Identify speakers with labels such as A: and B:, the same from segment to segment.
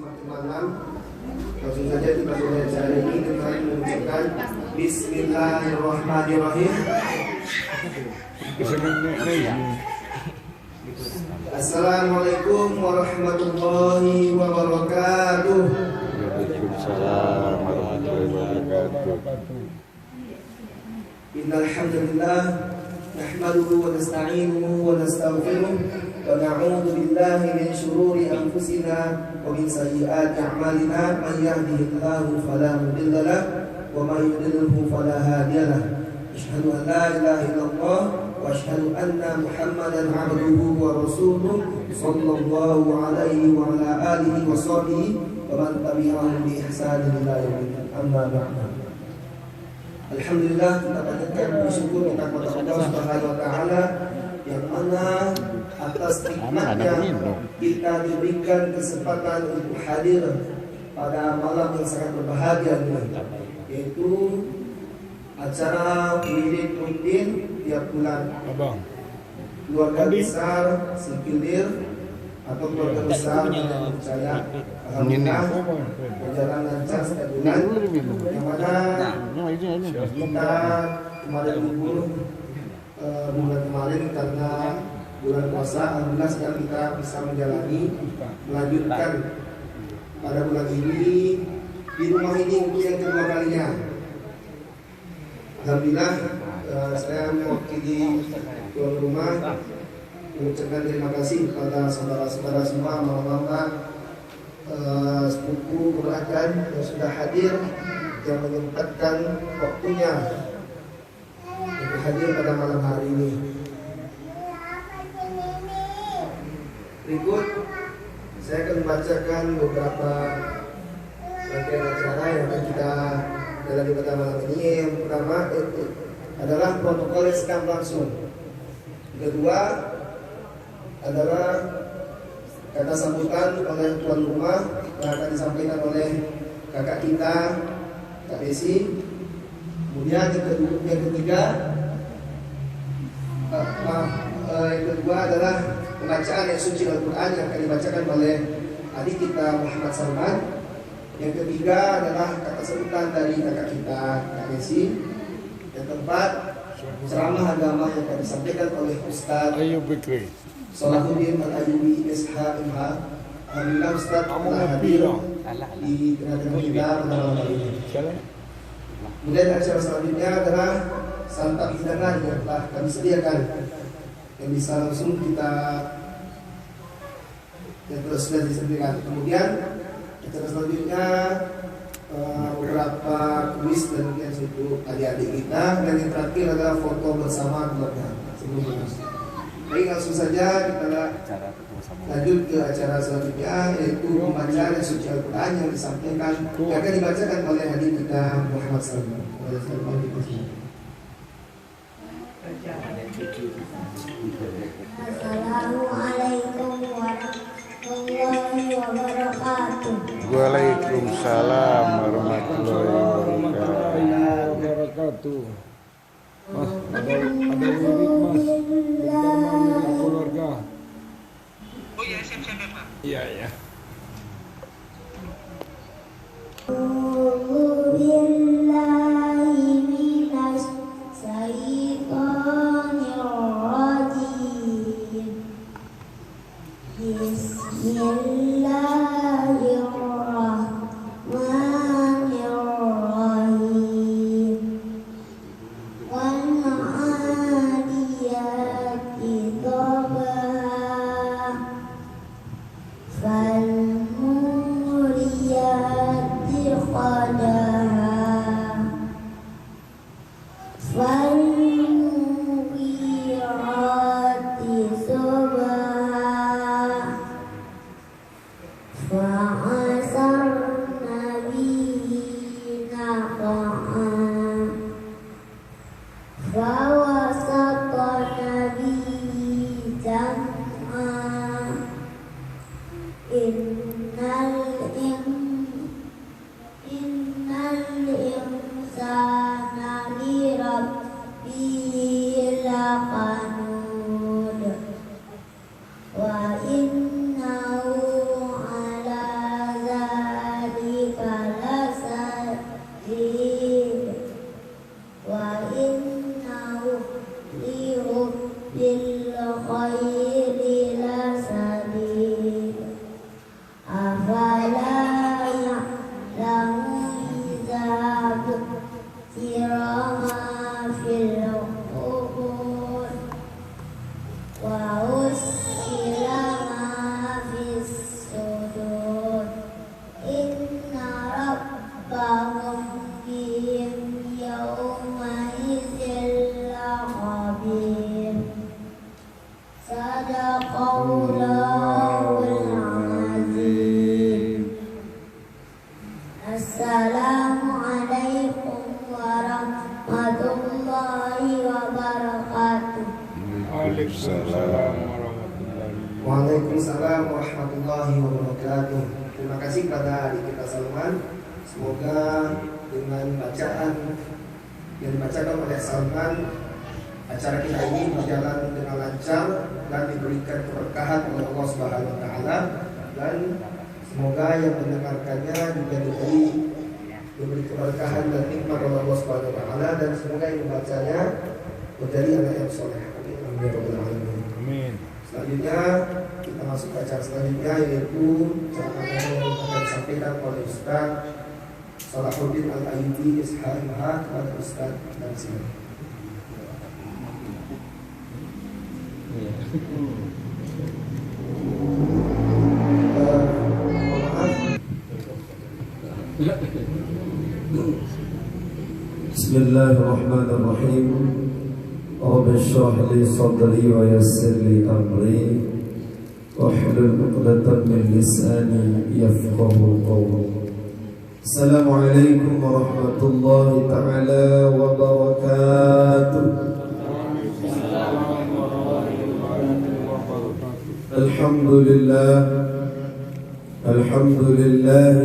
A: semakin malam. Langsung saja kita mulai acara ini dengan mengucapkan Bismillahirrahmanirrahim. Assalamualaikum warahmatullahi wabarakatuh.
B: Waalaikumsalam warahmatullahi wabarakatuh.
A: Innal hamdalillah nahmaduhu wa nasta'inuhu wa nastaghfiruh wa na'udzu billahi min shururi anfusina wa min sayyiati a'malina man yahdihillahu fala mudilla lahu wa man yudlilhu fala hadiya lahu. Asyhadu an la ilaha illallah wa asyhadu anna Muhammadan 'abduhu wa rasuluh sallallahu alaihi wa ala alihi wa sahbihi wa man tabi'ahum bi ihsanin ila yaumil amma ba'du. Alhamdulillah, kita panjatkan bersyukur kepada Allah Subhanahu wa taala yang mana atas nikmatnya kita diberikan kesempatan untuk hadir pada malam yang sangat berbahagia ini, yaitu acara wirid rutin tiap bulan. Keluarga besar Sikilir atau keluarga besar yang percaya alhamdulillah berjalan lancar setiap bulan, yang mana kita kemarin libur bulan kemarin karena bulan puasa. Alhamdulillah sekarang kita bisa melanjutkan pada bulan ini di rumah ini untuk yang kedua kalinya. Alhamdulillah saya mewakili tuan rumah mengucapkan terima kasih kepada saudara-saudara semua, mama-mama, sepupu, keponakan yang sudah hadir, yang menyempatkan waktunya untuk hadir pada malam hari ini. Berikut saya akan membacakan beberapa rangkaian acara yang akan kita jalani pada malam ini. Yang pertama adalah protokol skam langsung. Kedua adalah kata sambutan oleh tuan rumah yang akan disampaikan oleh kakak kita, Kak Desi. Kemudian yang kedua adalah pembacaan yang suci Al-Quran yang akan dibacakan oleh adik kita Muhammad Salman. Yang ketiga adalah kata sambutan dari kakak kita, Kak Desi. Yang keempat, ceramah agama yang akan disampaikan oleh Ustaz
B: Ayo Bekri.
A: Salahuddin Al-Ayubi SHMH. Alhamdulillah Ustaz telah hadir di tengah-tengah kita pada malam ini. Kemudian acara selanjutnya adalah santap hidangan yang telah kami sediakan, yang bisa langsung kita sudah disediakan. Kemudian acara selanjutnya beberapa kuis dan mungkin untuk adik-adik kita, dan yang terakhir adalah foto bersama keluarga. Baik, langsung saja kita lanjut ke acara selanjutnya, yaitu pembacaan suci Al-Quran yang disampaikan yang akan dibacakan oleh adik kita Muhammad Salman.
C: Assalamualaikum warahmatullahi wabarakatuh.
B: Waalaikumsalam warahmatullahi wabarakatuh. Mas, ada wirid mas, bentar keluarga.
D: Oh ya, siap-siap ya Pak.
B: Iya ya.
A: kasih pada adik kita Salman. Semoga dengan bacaan yang dibacakan oleh Salman, acara kita ini berjalan dengan lancar dan diberikan keberkahan oleh Allah Subhanahu wa taala, dan semoga yang mendengarkannya juga diberi keberkahan dan nikmat oleh Allah Subhanahu wa taala, dan semoga yang membacanya menjadi anak yang soleh.
B: Amin.
A: Selanjutnya kita masuk ke acara selanjutnya, yaitu ceramah yang akan disampaikan oleh Ustaz Salahuddin Al-Ayyubi SHMH kepada Ustaz dan Sini.
E: Bismillahirrahmanirrahim. Rabbi shrah li sadri wa yassir li amri wahlul 'uqdatam min lisani yafqahu qawli. Assalamualaikum warahmatullahi taala wabarakatuh. Alhamdulillah,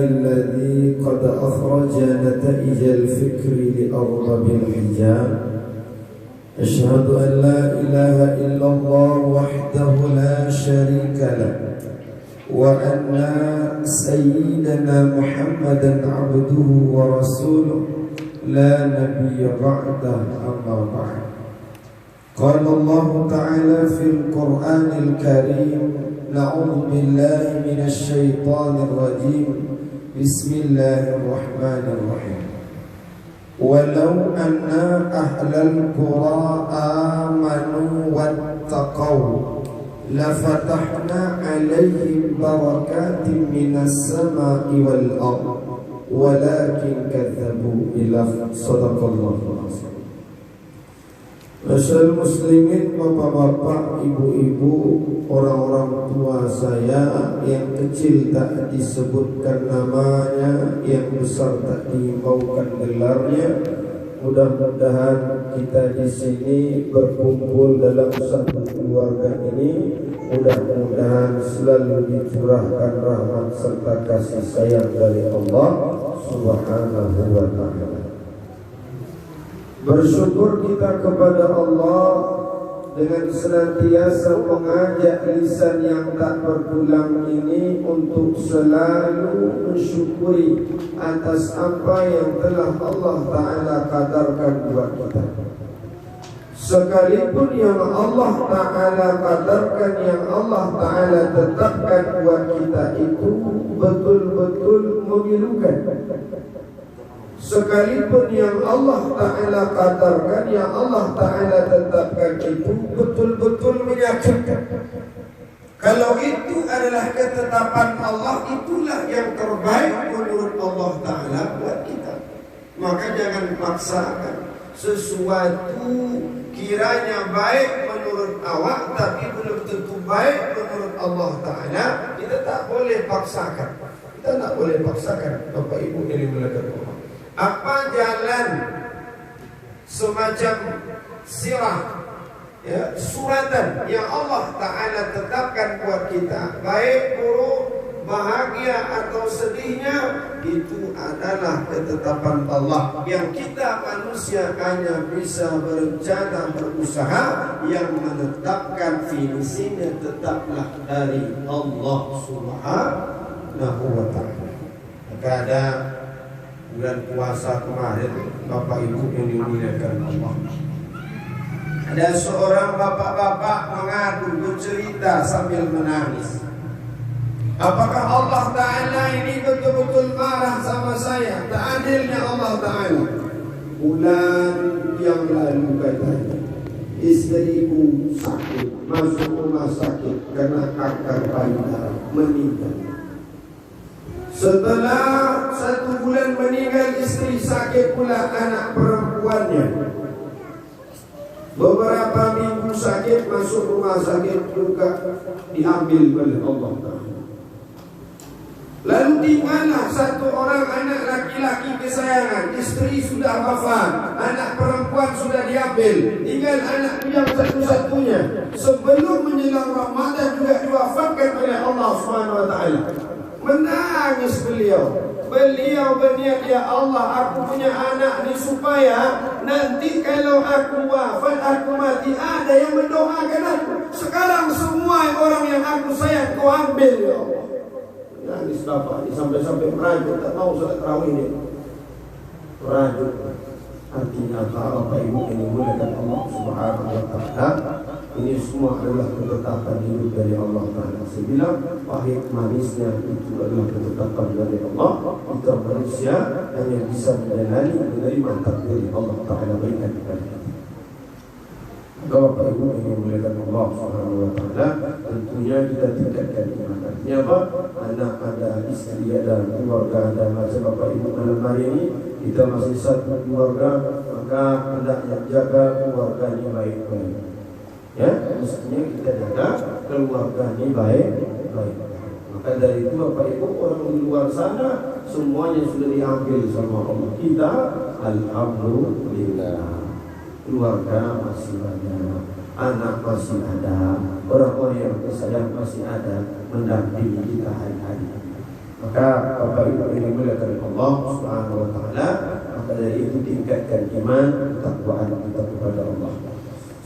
E: alladzi qad akhraja nataij al-fikri li arbabil hijab. Asyhadu an la ilaha illallah wahdahu la syarika lah, wa anna sayyidana Muhammadan abduhu wa rasuluh la nabiyya ba'dahu, amma ba'd. Qala Allah ta'ala fil Qur'anil Karim, na'udzu billahi minasy syaithanir rajim. Bismillahirrahmanirrahim. Walau anna ahlal qura amanu wattaqaw lafatahna alaihim barakatin minas sama'i wal ardh walakin kadzabu ila sadaqallahu azim. Masyaallah muslimin, bapak-bapak, ibu-ibu, orang-orang tua saya, yang kecil tak disebutkan namanya, yang besar tak dihimbaukan gelarnya. Mudah-mudahan kita di sini berkumpul dalam satu keluarga ini, mudah-mudahan selalu dicurahkan rahmat serta kasih sayang dari Allah Subhanahu wa taala. Bersyukur kita kepada Allah dengan senantiasa mengajak lisan yang tak bertulang ini untuk selalu mensyukuri atas apa yang telah Allah Ta'ala kadarkan buat kita. Sekalipun yang Allah Ta'ala kadarkan, yang Allah Ta'ala tetapkan buat kita itu betul-betul memilukan. Sekalipun yang Allah Ta'ala kadarkan, yang Allah Ta'ala tetapkan itu betul-betul menyakitkan. Kalau itu adalah ketetapan Allah, itulah yang terbaik menurut Allah Ta'ala buat kita. Maka jangan paksakan sesuatu kiranya baik menurut awak, tapi belum tentu baik menurut Allah Ta'ala. Kita tak boleh paksakan. Kita tak boleh paksakan. Bapak Ibu yang dimuliakan Allah, apa jalan semacam sirah, ya, suratan yang Allah Ta'ala tetapkan buat kita, baik buruk, bahagia atau sedihnya, itu adalah ketetapan Allah. Yang kita manusia hanya bisa berencana, berusaha, yang menetapkan finisinya tetaplah dari Allah Subhanahu wa ta'ala. Maka ada bulan puasa kemarin, Bapak Ibu yang dimuliakan Allah, ada seorang bapak-bapak mengadu, bercerita sambil menangis. Apakah Allah Ta'ala ini betul-betul marah sama saya? Tak adilnya Allah Ta'ala. Bulan yang lalu katanya, istriku sakit, masuk rumah sakit karena kanker payudara, meninggal. Setelah 1 bulan meninggal istri, sakit pula anak perempuannya. Beberapa minggu sakit, masuk rumah sakit juga diambil oleh Allah Ta'ala. Lalu tinggallah 1 orang anak laki-laki kesayangan. Istri sudah wafat, anak perempuan sudah diambil, tinggal anak yang satu-satunya. Sebelum menjelang Ramadan juga diwafatkan oleh Allah Subhanahu wa ta'ala. Menangis beliau. Beliau berniat, ya Allah, aku punya anak ni supaya nanti kalau aku wafat, aku mati, ada yang mendoakan aku. Sekarang semua orang yang aku sayang kau ambil, ya Allah. Nangis bapak ni sampai-sampai merajut, tak mau salat tarawih ni. Merajut. Artinya kalau Bapak Ibu ini muliakan Allah Subhanahu wa Ta'ala, ini semua adalah ketetapan hidup dari Allah Ta'ala. Saya bilang pahit manisnya itu adalah ketetapan dari Allah. Kita manusia hanya bisa menjalani menerima takdir Allah Ta'ala berikan kepada kita. Bapak Ibu ini muliakan Allah Subhanahu wa Ta'ala, tentunya kita tingkatkan iman. Artinya apa? Anak ada, istri ada, keluarga ada. Macam Bapak Ibu malam hari ini kita masih satu keluarga, maka hendaknya jaga keluarga ini baik-baik. Ya, mestinya kita jaga keluarga ini baik-baik. Maka dari itu Bapak Ibu, orang di luar sana semuanya sudah diambil sama Allah. Kita alhamdulillah, keluarga masih banyak, anak masih ada, orang-orang yang tersayang masih ada mendampingi kita hari-hari. Maka Bapak Ibu ini muliakan Allah Subhanahu wa Ta'ala, maka dari itu tingkatkan iman, ketakwaan kita kepada Allah.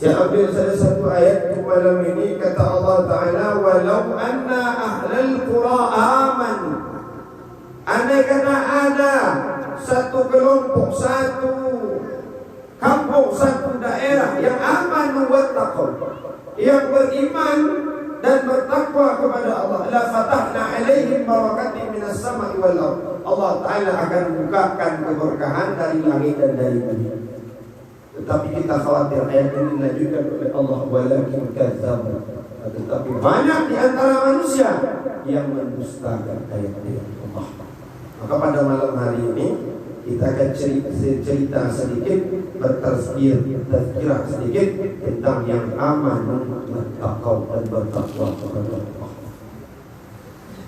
E: Saya ambil salah satu ayat malam ini, kata Allah Ta'ala, walau anna ahlal qura amanu. Andai kata ada satu kelompok, satu kampung, satu daerah yang aman wattaqaw, yang beriman dan bertakwa kepada Allah, la fatahna alaihim barakatin minas sama'i wal ardh. Allah Ta'ala akan bukakan keberkahan dari langit dan dari bumi. Tetapi kita khawatir ayat ini dilanjutkan oleh Allah, walakin kadzabu. Tetapi banyak di antara manusia yang mendustakan ayat-ayat Allah. Maka pada malam hari ini kita akan cerita sedikit, tazkirah sedikit tentang yang aman, bertakwa dan bertakwa kepada Allah.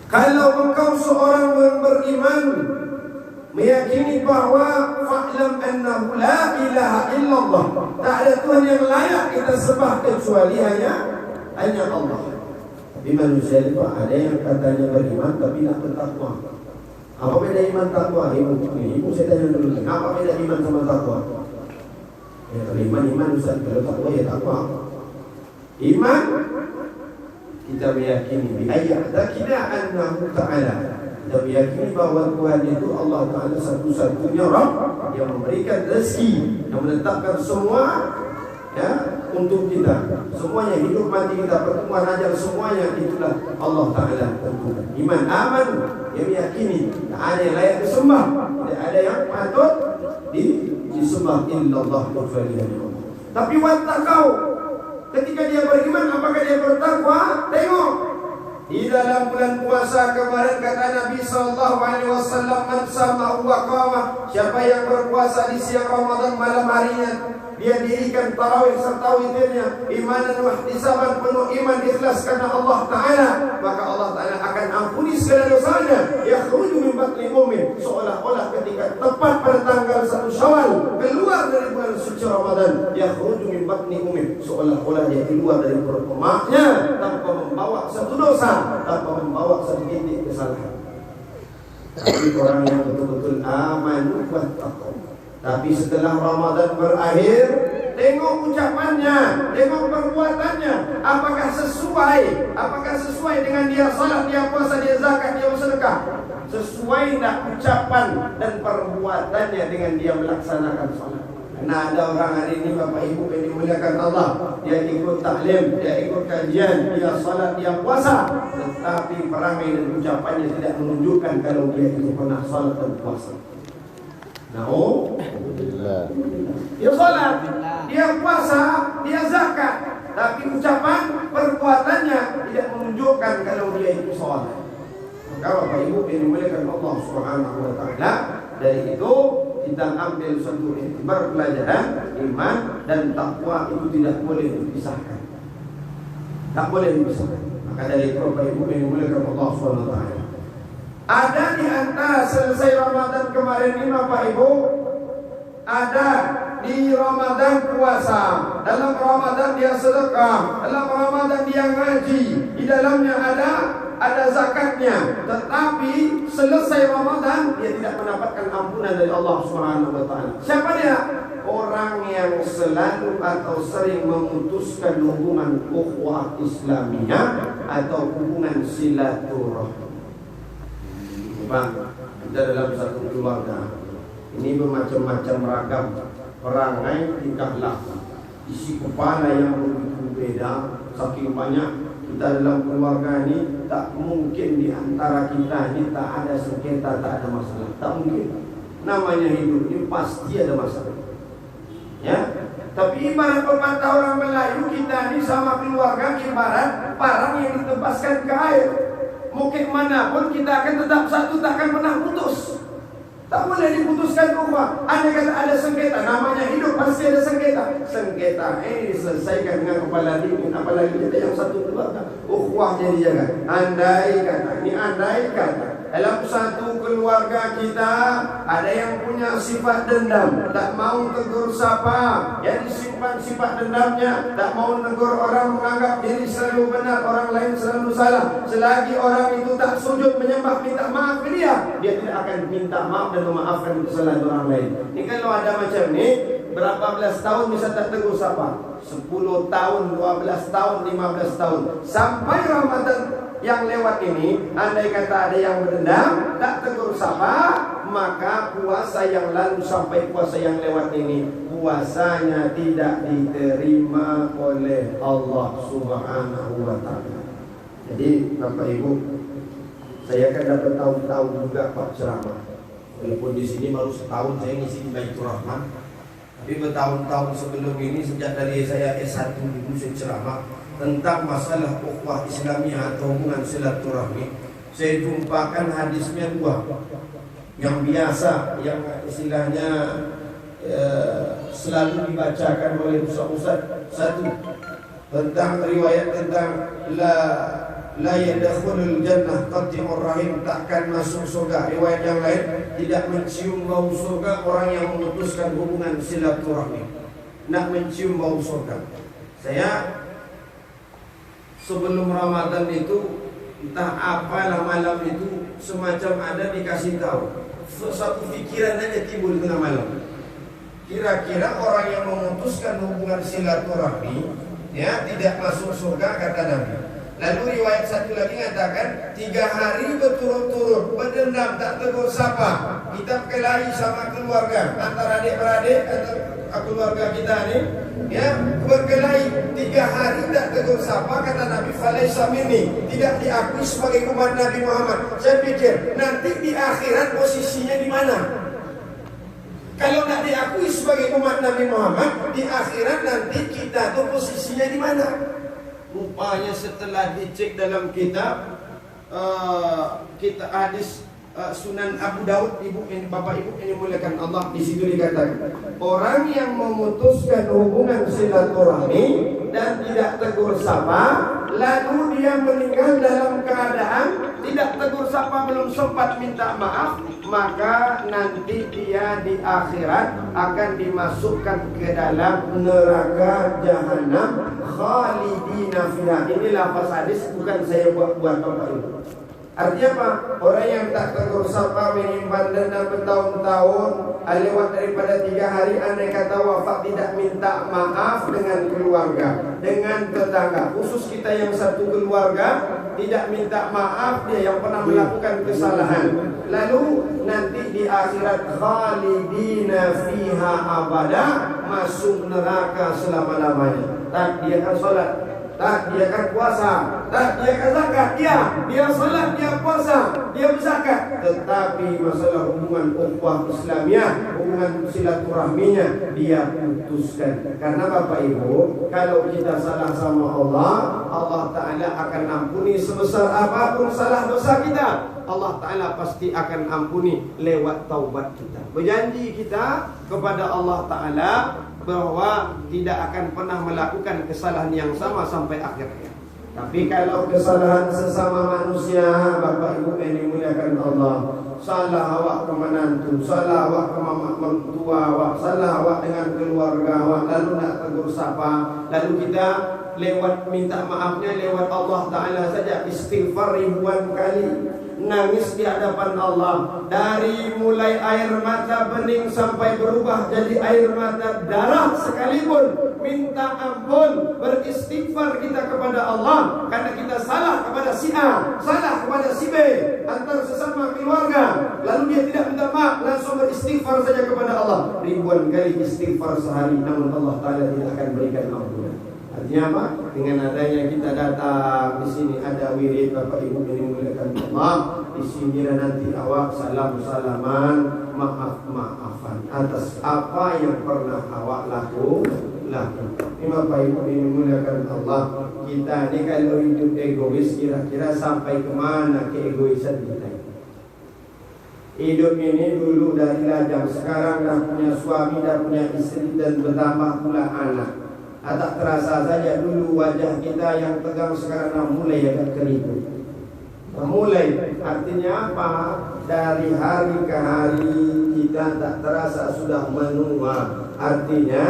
E: Kalau engkau seorang yang beriman, meyakini bahwa fa'lam annahu la ilaha illallah, tak ada Tuhan yang layak kita sembah kecuali hanya Allah. Tapi manusia itu ada yang katanya beriman tapi tak bertakwa. Apa beda iman takwa? Ibu saya tanya dulu, apa beda iman sama takwa? Ya, kalau iman Ustaz, kalau takwa ya takwa. Iman kita meyakini bi ayatina annahu ta'ala. Kita meyakini bahwa Tuhan itu Allah Ta'ala satu-satunya Rabb yang memberikan rezeki, yang menetapkan semua ya untuk kita. Semuanya hidup mati kita, pertemuan ajal, semuanya itulah Allah Ta'ala tentukan. Iman aman, yang meyakini tak ada yang layak disembah, tidak ada yang patut disembah illallah kecuali Allah. Tapi wattaqau, ketika dia beriman, apakah dia bertakwa? Tengok di dalam bulan puasa kemarin kata Nabi SAW, man sama wa qama, siapa yang berpuasa di siang Ramadan malam harinya, dia dirikan tarawih serta witirnya, imanan wa ihtisaban, penuh iman ikhlas karena Allah Ta'ala, maka Allah Ta'ala akan ampuni segala dosanya. Yakhruju min batni mu'min, seolah-olah ketika tepat pada tanggal 1 Syawal keluar dari bulan suci Ramadan, yakhruju min batni mu'min, seolah-olah dia keluar dari perut emaknya tanpa membawa satu dosa, tanpa membawa satu titik kesalahan. Tapi orang yang betul-betul aman wa taqwa, tapi setelah Ramadan berakhir, tengok ucapannya, tengok perbuatannya, apakah sesuai dengan dia salat, dia puasa, dia zakat, dia bersedekah. Sesuai tak ucapan dan perbuatannya dengan dia melaksanakan salat. Nah, ada orang hari ini Bapak Ibu yang dimuliakan Allah, dia ikut taklim, dia ikut kajian, dia salat, dia puasa, tetapi perangai dan ucapannya tidak menunjukkan kalau dia itu pernah salat dan puasa. Dia salat, dia puasa, dia zakat, tapi ucapan perbuatannya tidak menunjukkan kalau dia itu salat. Maka Bapak Ibu yang dimuliakan Allah Subhanahu wa Ta'ala, dari itu kita ambil satu iktibar pelajaran, iman dan takwa itu tidak boleh dipisahkan. Tak boleh dipisahkan. Maka dari itu Bapak Ibu yang dimuliakan Allah Subhanahu wa Ta'ala, ada di antara selesai Ramadan kemarin ini Bapak Ibu, ada di Ramadan puasa, dalam Ramadan dia sedekah, dalam Ramadan dia ngaji, di dalamnya ada ada zakatnya, tetapi selesai Ramadan dia tidak mendapatkan ampunan dari Allah Subhanahu wa taala. Siapa dia? Orang yang selalu atau sering memutuskan hubungan ukhuwah Islamiyah atau hubungan silaturahmi. Bang, kita dalam satu keluarga ini bermacam-macam ragam perangai, tingkah laku, isi kepala yang begitu beda, saking banyak kita dalam keluarga ini. Tak mungkin di antara kita ini tak ada sengketa, tak ada masalah, tak mungkin. Namanya hidup ini pasti ada masalah. Ya, tapi ibarat pepatah orang Melayu, kita ini sama keluarga ibarat parang yang ditebaskan ke air. Mungkin manapun kita akan tetap satu, tak akan pernah putus. Tak boleh diputuskan ukhuwah. Andai kata ada sengketa, namanya hidup pasti ada sengketa. Sengketa ini diselesaikan dengan kepala dingin, apalagi kita yang satu keluarga. Ukhuwahnya dijaga. Andai kata dalam satu keluarga kita ada yang punya sifat dendam, tak mau tegur sapa, yang disimpan sifat dendamnya, tak mau tegur orang, menganggap diri selalu benar, orang lain selalu salah. Selagi orang itu tak sujud menyembah minta maaf ke dia tidak akan minta maaf dan memaafkan kesalahan orang lain. Ini kalau ada macam ni, berapa belas tahun bisa tak tegur sapa? 10 tahun, 12 tahun, 15 tahun. Sampai Ramadan yang lewat ini, andai kata ada yang berdendam, tak tegur sapa, maka puasa yang lalu sampai puasa yang lewat ini, puasanya tidak diterima oleh Allah Subhanahu wa taala. Jadi Bapak Ibu, saya kan dapat tahun-tahun juga Pak ceramah. Walaupun di sini baru setahun saya ngisi Baitur Rahman, tapi bertahun-tahun sebelum ini, sejak dari saya S1 dulu saya ceramah tentang masalah ukhuwah Islamiyah atau hubungan silaturahmi. Saya jumpakan hadisnya dua, yang biasa, yang istilahnya selalu dibacakan oleh ustaz-ustaz. Satu, tentang riwayat tentang la yadkhulul jannah qatimur rahim, takkan masuk surga. Riwayat yang lain, tidak mencium bau surga orang yang memutuskan hubungan silaturahmi. Nak mencium bau surga. Saya sebelum Ramadan itu, entah apalah malam itu, semacam ada dikasih tahu, satu pikiran aja timbul tengah malam. Kira-kira orang yang memutuskan hubungan silaturahmi, ya, tidak masuk surga, kata Nabi. Lalu riwayat satu lagi mengatakan 3 hari berturut-turut berdendam, tak tegur sapa, kita berkelahi sama keluarga, antara adik-beradik, antara keluarga kita ni, ya, berkelahi 3 hari tak tegur sapa, kata Nabi, falaisa minni, tidak diakui sebagai umat Nabi Muhammad. Saya pikir nanti di akhirat posisinya di mana? Kalau nak diakui sebagai umat Nabi Muhammad, di akhirat nanti kita tuh posisinya di mana? Rupanya setelah dicek dalam kitab hadis Sunan Abu Daud, Bapak Ibu yang dimuliakan Allah, di situ dikatakan orang yang memutuskan hubungan silaturahmi dan tidak tegur sapa, lalu dia meninggal dalam keadaan tidak tegur sapa, belum sempat minta maaf, maka nanti dia di akhirat akan dimasukkan ke dalam neraka jahanam khalidina fiha. Ini lafaz hadis, bukan saya buat Bapak Ibu. Artinya apa? Orang yang tak tegur sapa, menyimpan dendam bertahun-tahun, lewat daripada 3 hari, andai kata wafat, tidak minta maaf dengan keluarga, dengan tetangga, khusus kita yang satu keluarga, tidak minta maaf dia yang pernah melakukan kesalahan, lalu nanti di akhirat khalidina fiha abada, masuk neraka selama-lamanya. Tak dia akan sholat, tak dia akan puasa, tak dia akan zakat, dia salat, dia puasa, dia berzakat, tetapi masalah hubungan ukhuwah Islamiyah, hubungan silaturahminya dia putuskan. Karena Bapak Ibu, kalau kita salah sama Allah, Allah Ta'ala akan ampuni sebesar apapun salah dosa kita. Allah Ta'ala pasti akan ampuni lewat taubat kita. Berjanji kita kepada Allah Ta'ala bahwa tidak akan pernah melakukan kesalahan yang sama sampai akhirnya. Tapi kalau kesalahan sesama manusia, Bapak Ibu yang dimuliakan Allah, salah awak ke menantu, salah awak ke mertua awak, salah awak dengan keluarga awak, lalu nak tegur sapa, lalu kita lewat minta maafnya lewat Allah Ta'ala saja, istighfar ribuan kali, nangis di hadapan Allah, dari mulai air mata bening sampai berubah jadi air mata darah sekalipun, minta ampun, beristighfar kita kepada Allah karena kita salah kepada si A, salah kepada si B, antar sesama keluarga, lalu dia tidak minta maaf, langsung beristighfar saja kepada Allah. Ribuan kali istighfar sehari, namun Allah Ta'ala tidak akan berikan ampunan. Artinya apa? Dengan adanya kita datang di sini ada wirid Bapak Ibu yang dimuliakan Allah, di sini nanti awak salam-salaman, maaf-maafan atas apa yang pernah awak lakukan. Ini Bapak Ibu yang dimuliakan Allah, kita ini kalau hidup egois kira-kira sampai kemana keegoisan kita? Hidup ini dulu dari lajang, sekarang dah punya suami, dah punya istri dan bertambah pula anak. Tak terasa saja dulu wajah kita yang tegang sekarang mulai agak keriput. Mulai artinya apa? Dari hari ke hari kita tak terasa sudah menua. Artinya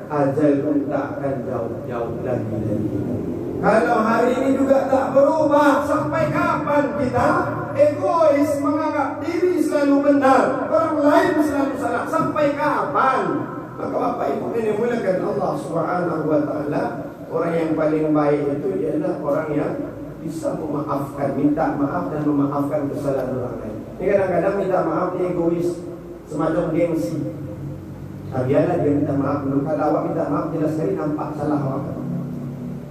E: ajal pun tak akan jauh-jauh lagi dari kita. Kalau hari ini juga tak berubah, sampai kapan kita egois menganggap diri selalu benar, orang lain selalu salah? Sampai kapan? Maka Bapak Ibu ini dimuliakan Allah Subhanahu wa Ta'ala, orang yang paling baik itu ialah orang yang bisa memaafkan, minta maaf dan memaafkan kesalahan orang lain. Ini kadang-kadang minta maaf dia egois, semacam gengsi. Biarlah dia minta maaf dulu. Kalau awak minta maaf jelas sekali nampak salah awak.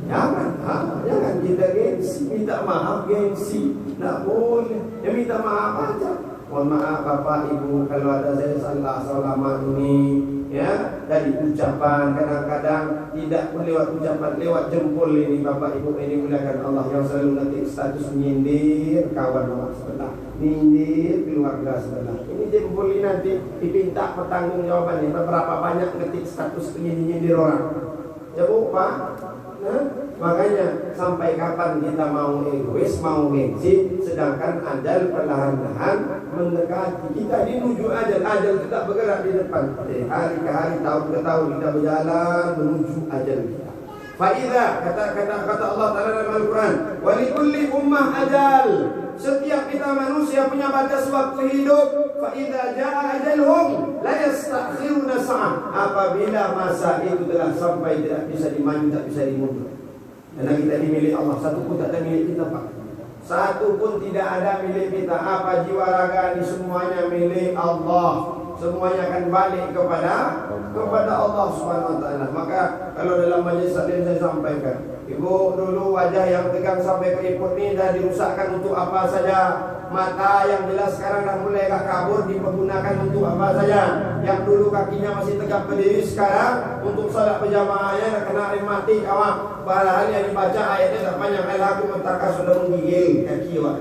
E: Jangan kita gengsi, minta maaf gengsi, tak boleh. Ya minta maaf aja. Mohon maaf Bapak Ibu kalau ada saya salah selama ini, ya, dari ucapan kadang-kadang tidak lewat ucapan, lewat jempol ini Bapak Ibu ini muliakan Allah yang selalu nanti status nyindir kawan awak sebelah, nyindir keluarga sebelah. Ini jempol ini nanti dipinta pertanggungjawaban ini berapa banyak ngetik status nyindir orang. Ya Bu Pak. Makanya sampai kapan kita mau egois, mau gengsi, sedangkan ajal perlahan-lahan mendekati. Kita dinuju ajal kita bergerak di depan. Hari ke hari, tahun ke tahun kita berjalan menuju ajal kita. Faiza kata Allah Ta'ala dalam Al-Quran, walikulli ummah ajal. Setiap kita manusia punya batas waktu hidup. Faiza jaa ajalhum la yastakhiruna sa'ah. Apabila masa itu telah sampai, tidak bisa dimaju, tak bisa dimundur. Karena kita dimiliki Allah, satu pun tak ada milik kita Pak. Satu pun tidak ada milik kita. Apa jiwa raga ini semuanya milik Allah. Semuanya akan balik kepada Allah Subhanahu wa Ta'ala. Maka kalau dalam majlis tadi saya sampaikan, Ibu dulu wajah yang tegang sampai keriput ini dah dirusakkan untuk apa saja. Mata yang jelas sekarang dah mulai agak kabur, dipergunakan untuk apa saja. Yang dulu kakinya masih tegak berdiri, sekarang untuk salat berjamaahnya dah kena rematik awak. Padahal yang dibaca ayatnya tak panjang, Al-Hakim mentaka sudah menggigil kaki awak.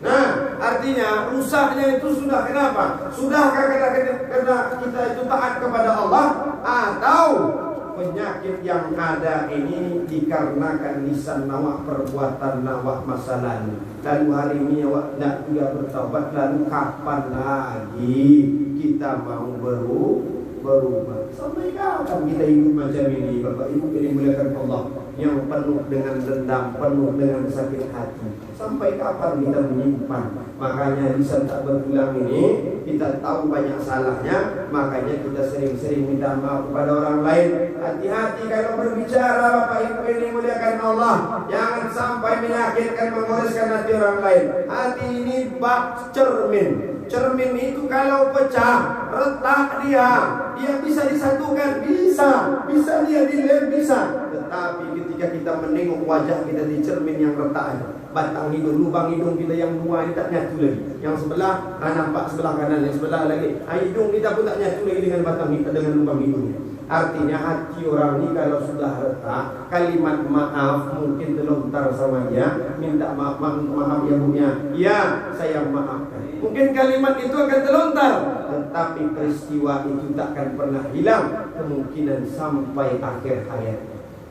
E: Nah, artinya rusaknya itu sudah kenapa? Sudahkah karena kita itu taat kepada Allah, atau penyakit yang ada ini dikarenakan lisan nawak, perbuatan nawak masa lalu. Lalu hari ini awak nak juga bertaubat, lalu kapan lagi kita mau berubah? Sampai kapan kita hidup macam ini Bapak Ibu yang dimuliakan Allah, yang penuh dengan dendam, penuh dengan sakit hati? Sampai kapan kita menyimpan? Makanya lisan tak berulang ini kita tahu banyak salahnya, makanya kita sering-sering minta maaf kepada orang lain. Hati-hati kalau berbicara Bapak Ibu yang dimuliakan Allah, jangan sampai menyakitkan, mengoreskan hati orang lain. Hati ini bak cermin. Cermin itu kalau pecah, retak dia bisa disatukan, bisa dia dilem, bisa. Tetapi ketika kita menengok wajah kita di cermin yang retak, batang hidung, lubang hidung kita yang dua ini tak nyatu lagi. Yang sebelah nampak sebelah kanan, yang sebelah lagi hidung kita pun tak nyatu lagi dengan batang hidung, dengan lubang hidungnya. Artinya hati orang ini kalau sudah retak, kalimat maaf mungkin terlontar sama dia, minta maaf ya bunya, ya saya maafkan. Mungkin kalimat itu akan terlontar, tetapi peristiwa itu tak akan pernah hilang, kemungkinan sampai akhir hayat.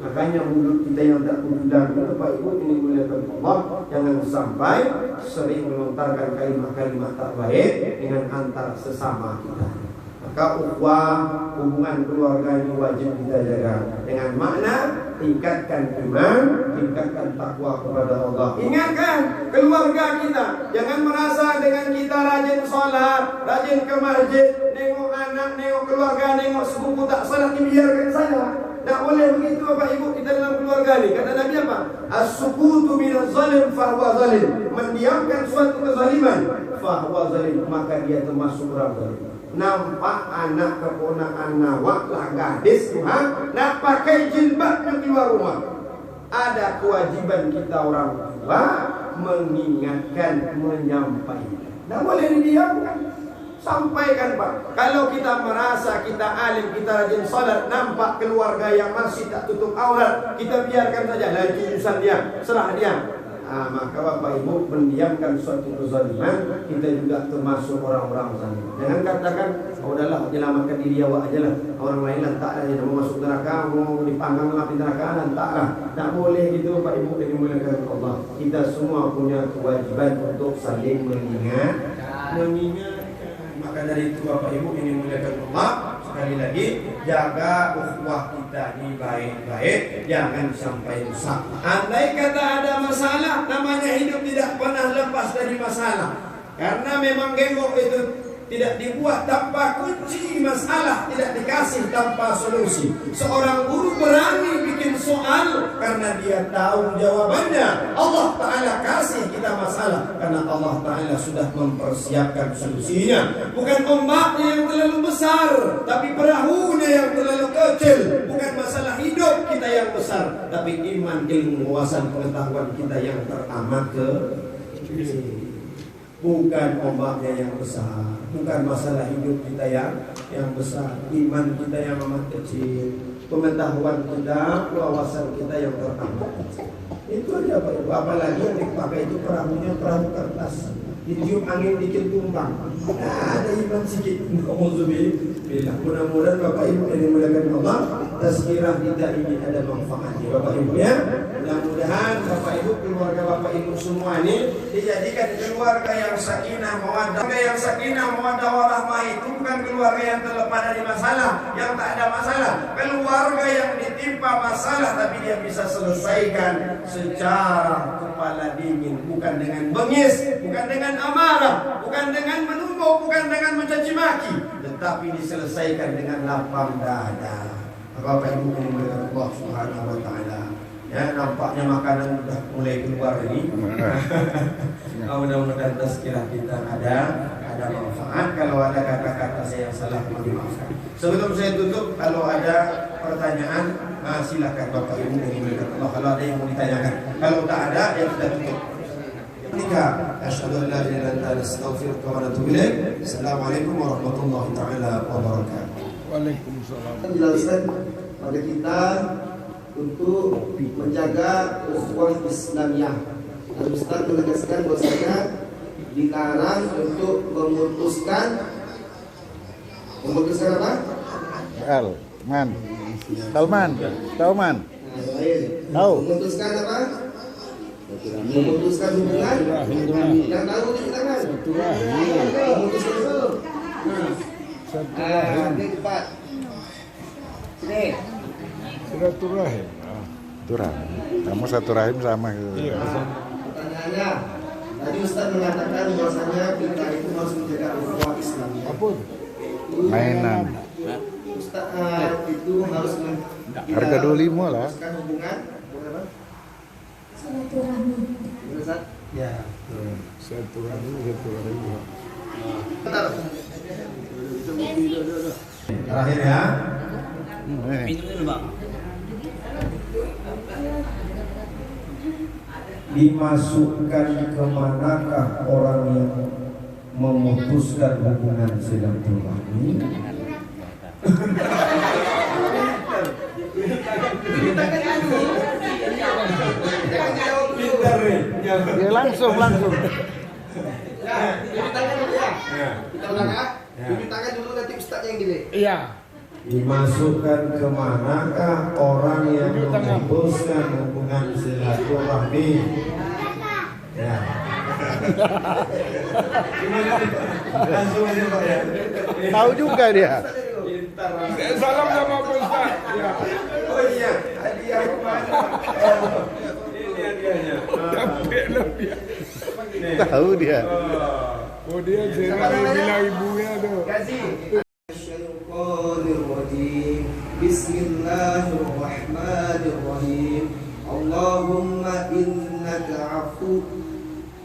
E: Makanya mulut kita yang tak berudang, Bapak Ibu ini muliakan Allah, jangan sampai sering melontarkan kalimat-kalimat tak baik dengan antar sesama kita. Maka ukhuwah, hubungan keluarga ini wajib kita jaga dengan makna tingkatkan iman, tingkatkan takwa kepada Allah. Ingatkan keluarga kita, jangan merasa dengan kita rajin sholat, rajin ke masjid, nengok anak, nengok keluarga, nengok sepupu tak salat, dibiarkan saja. Tak boleh begitu Bapak Ibu kita dalam keluarga ni. Kata Nabi apa? As-sukutu minaz zalim fahuwa zalim. Mendiamkan suatu kezaliman, fahuwa zalim, maka dia termasuk orang zalim. Nampak anak keponakan nawak lah gadis Tuhan nak pakai jilbabnya keluar rumah. Ada kewajiban kita orang tua mengingatkan, menyampaikan. Tak boleh didiamkan. Sampaikan Pak. Kalau kita merasa kita alim, kita rajin salat, nampak keluarga yang masih tak tutup aurat, kita biarkan saja. Lagi urusan dia, serah dia. Maka Bapak Ibu mendiamkan suatu kezaliman, kita juga termasuk orang-orang zalim. Jangan katakan, oh udahlah menyelamatkan diri awak aja lah, orang lain lah tak ada, mau masuk neraka, mau dipanggang api neraka, taklah. Tak boleh gitu Bapak Ibu, dari dimuliakan Allah. Kita semua punya kewajiban untuk saling mengingat. Maka dari itu Bapak Ibu ini muliakan Allah, sekali lagi jaga ukhuwah kita ini baik-baik, jangan sampai rusak. Andai kata ada masalah, namanya hidup tidak pernah lepas dari masalah. Karena memang gembok itu tidak dibuat tanpa kunci, masalah tidak dikasih tanpa solusi. Seorang guru berani bikin soal karena dia tahu jawabannya. Allah Ta'ala kasih kita masalah karena Allah Ta'ala sudah mempersiapkan solusinya. Bukan ombaknya yang terlalu besar, tapi perahunya yang terlalu kecil. Bukan masalah hidup kita yang besar, tapi iman, ilmu, wawasan, pengetahuan kita yang teramat kecil. Bukan ombaknya yang besar, bukan masalah hidup kita yang besar, iman kita yang amat kecil, pengetahuan kita, wawasan kita yang teramat kecil. Itu aja Pak Ibu. Apalagi yang dipakai itu perahunya perahu kertas, ditiup angin dikit tumbang. Ada iman sedikit. Alhamdulillah. Mudah-mudahan Bapak Ibu yang dimuliakan Allah, tazkirah kita ini ada manfaatnya Bapak Ibu ya. Mudah-mudahan Bapak Ibu, keluarga Bapak Ibu semua ini dijadikan keluarga yang sakinah mawaddah. Yang sakinah mawaddah warahmah itu bukan keluarga yang terlepas dari masalah, yang tak ada masalah. Keluarga yang ditimpa masalah tapi dia bisa selesaikan secara kepala dingin, bukan dengan bengis, bukan dengan amarah, bukan dengan menumbuk, bukan dengan mencaci maki, tetapi diselesaikan dengan lapang dada. Bapak Ibu yang dimuliakan Allah Subhanahu wa taala. Ya, nampaknya makanan sudah mulai keluar ini. Mudah-mudahan tazkirah kita ada manfaat. Kalau ada kata-kata saya yang salah, mohon dimaafkan. Sebelum saya tutup, kalau ada pertanyaan, silakan Bapak Ibu yang dimuliakan Allah. Kalau ada yang mau ditanyakan, kalau tak ada, ya sudah tutup. Tiga, asyhadu an la ilaha illa anta astaghfiruka wa atubu ilaik. Assalamualaikum warahmatullahi taala wabarakatuh.
B: Waalaikumsalam.
A: Menjelaskan pada kita untuk menjaga ukhuwah Islamiyah. Dan Ustaz menegaskan bahwasanya dilarang untuk memutuskan apa?
F: Talman. Tahu.
A: Memutuskan apa? Memutuskan hubungan. Yang tahu di tangan. Memutuskan itu. Cepat. Sini.
B: Silaturahim.
F: Kamu satu rahim sama gitu.
B: Iya.
A: Pertanyaannya, tadi Ustaz mengatakan bahwasanya kita itu harus menjaga ukhuwah Islamiyah.
B: Apa?
F: Mainan.
A: Ustaz itu harus
F: Harga 25 lah.
A: hubungan apa?
C: Silaturahmi.
A: Ustaz? Ya.
B: Silaturahim.
E: Terakhir ya. Dimasukkan ke manakah orang yang memutuskan hubungan silaturahmi?
F: Ya langsung.
A: Cuci tangan dulu nanti Ustaz yang gini.
B: Iya.
E: Dimasukkan ke manakah orang yang memutuskan hubungan silaturahmi? Ya. Langsung aja Pak ya.
F: Tahu juga dia.
B: Salam sama Pak Ustaz. Ya.
E: Oh iya, hadiah
F: Tahu dia.
B: Oh dia bilang ibunya tuh.
A: Syaitanirrajim. Bismillahirrahmanirrahim. Allahumma innaka afu.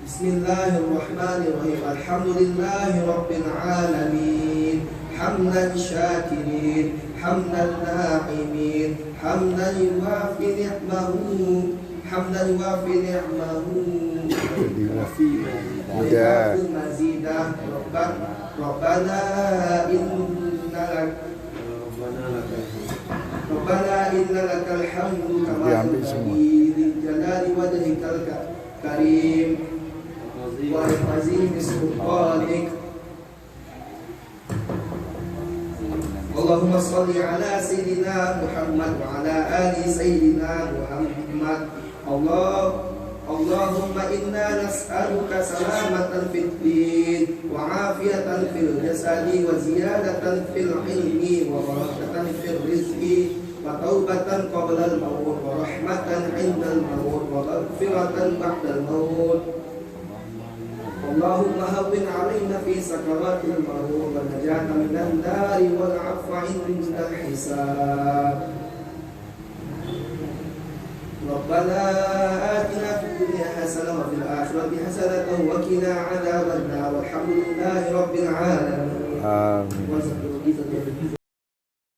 A: Bismillahirrahmanirrahim. Alhamdulillahi rabbil alamin. Hamdan syakirin, hamdan na'imin, hamdan yuwafi ni'mahu, hamdan yuwafi ni'mahu,
F: Udah.
A: mazidah. Rabbana inna lakal hamdu kama
F: Diambil semua.
A: yanbaghi jalali wajhikal karim wa azimi sultanik. Allahumma salli ala sayyidina Muhammad wa ala ali sayyidina Muhammad. Allahumma inna nas'aluka salamatan fid din wa afiyatan fil jasadi wa ziyadatan fil ilmi wa barakatan fil rizqi wa taubatan qabla al-maut wa rahmatan 'inda al-maut wa maghfiratan ba'da al-maut. Allahumma hawwin 'alaina fi sakaratil maut wa najata minan nari wal 'afwa 'inda al-hisab. Rabbana atina fid dunya hasanah wa fil akhirati hasanah wa qina 'adzaban nar. Walhamdulillahi rabbil alamin.
F: Amin.